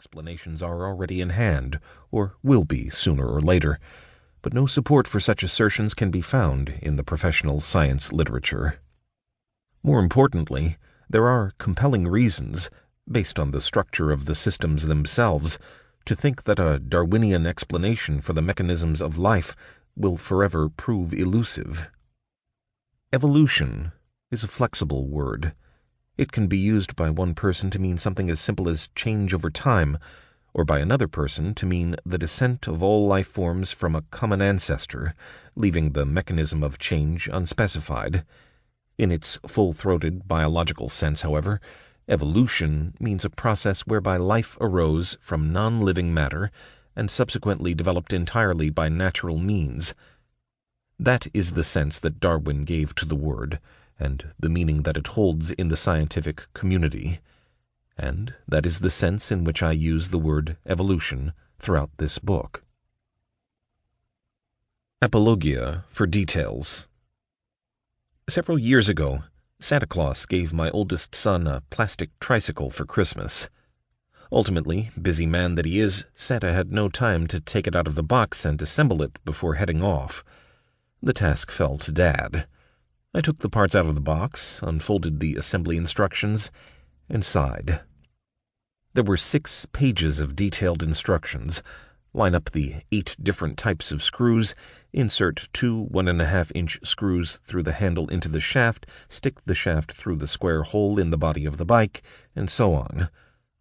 explanations are already in hand, or will be sooner or later, but no support for such assertions can be found in the professional science literature. More importantly, there are compelling reasons, based on the structure of the systems themselves, to think that a Darwinian explanation for the mechanisms of life will forever prove elusive. Evolution is a flexible word. It can be used by one person to mean something as simple as change over time, or by another person to mean the descent of all life forms from a common ancestor, leaving the mechanism of change unspecified. In its full-throated biological sense, however, evolution means a process whereby life arose from non-living matter and subsequently developed entirely by natural means. That is the sense that Darwin gave to the word, and the meaning that it holds in the scientific community. And that is the sense in which I use the word evolution throughout this book. Apologia for details. Several years ago, Santa Claus gave my oldest son a plastic tricycle for Christmas. Ultimately, busy man that he is, Santa had no time to take it out of the box and assemble it before heading off. The task fell to Dad. I took the parts out of the box, unfolded the assembly instructions, and sighed. There were 6 pages of detailed instructions. Line up the 8 different types of screws, insert 2 1.5-inch screws through the handle into the shaft, stick the shaft through the square hole in the body of the bike, and so on.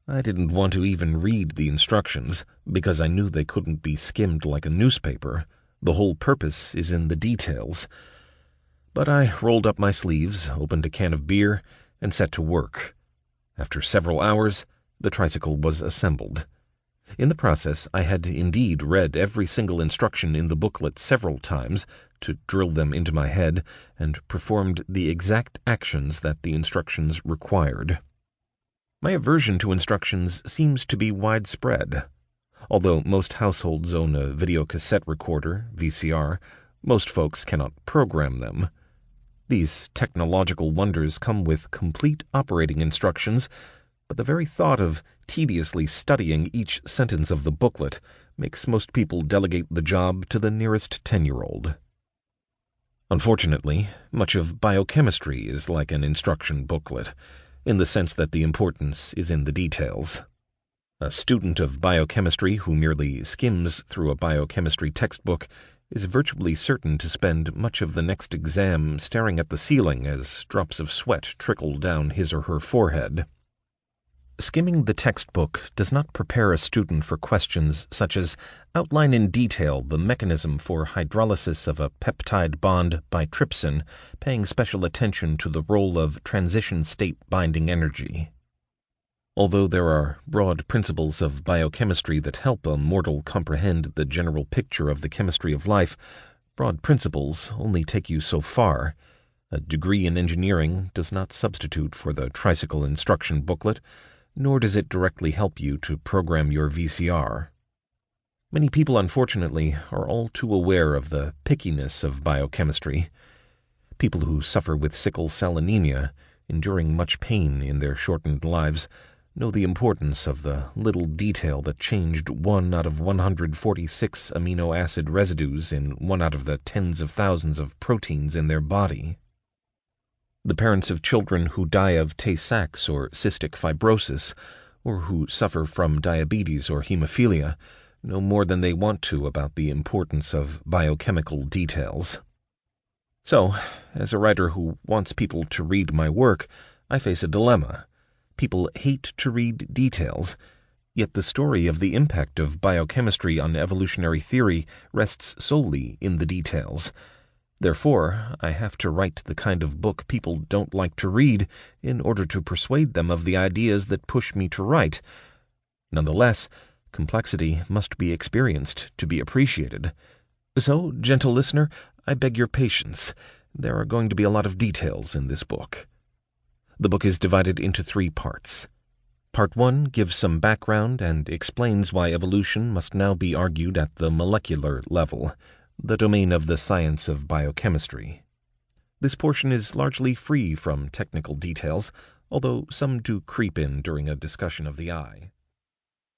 I didn't want to even read the instructions, because I knew they couldn't be skimmed like a newspaper. The whole purpose is in the details. But I rolled up my sleeves, opened a can of beer, and set to work. After several hours, the tricycle was assembled. In the process, I had indeed read every single instruction in the booklet several times to drill them into my head, and performed the exact actions that the instructions required. My aversion to instructions seems to be widespread. Although most households own a videocassette recorder, VCR, most folks cannot program them. These technological wonders come with complete operating instructions, but the very thought of tediously studying each sentence of the booklet makes most people delegate the job to the nearest 10-year-old. Unfortunately, much of biochemistry is like an instruction booklet, in the sense that the importance is in the details. A student of biochemistry who merely skims through a biochemistry textbook is virtually certain to spend much of the next exam staring at the ceiling as drops of sweat trickle down his or her forehead. Skimming the textbook does not prepare a student for questions such as outline in detail the mechanism for hydrolysis of a peptide bond by trypsin, paying special attention to the role of transition state binding energy. Although there are broad principles of biochemistry that help a mortal comprehend the general picture of the chemistry of life, broad principles only take you so far. A degree in engineering does not substitute for the tricycle instruction booklet, nor does it directly help you to program your VCR. Many people, unfortunately, are all too aware of the pickiness of biochemistry. People who suffer with sickle cell anemia, enduring much pain in their shortened lives, know the importance of the little detail that changed 1 out of 146 amino acid residues in 1 out of the tens of thousands of proteins in their body. The parents of children who die of Tay-Sachs or cystic fibrosis, or who suffer from diabetes or hemophilia, know more than they want to about the importance of biochemical details. So, as a writer who wants people to read my work, I face a dilemma. People hate to read details, yet the story of the impact of biochemistry on evolutionary theory rests solely in the details. Therefore, I have to write the kind of book people don't like to read in order to persuade them of the ideas that push me to write. Nonetheless, complexity must be experienced to be appreciated. So, gentle listener, I beg your patience. There are going to be a lot of details in this book. The book is divided into 3 parts. Part 1 gives some background and explains why evolution must now be argued at the molecular level, the domain of the science of biochemistry. This portion is largely free from technical details, although some do creep in during a discussion of the eye.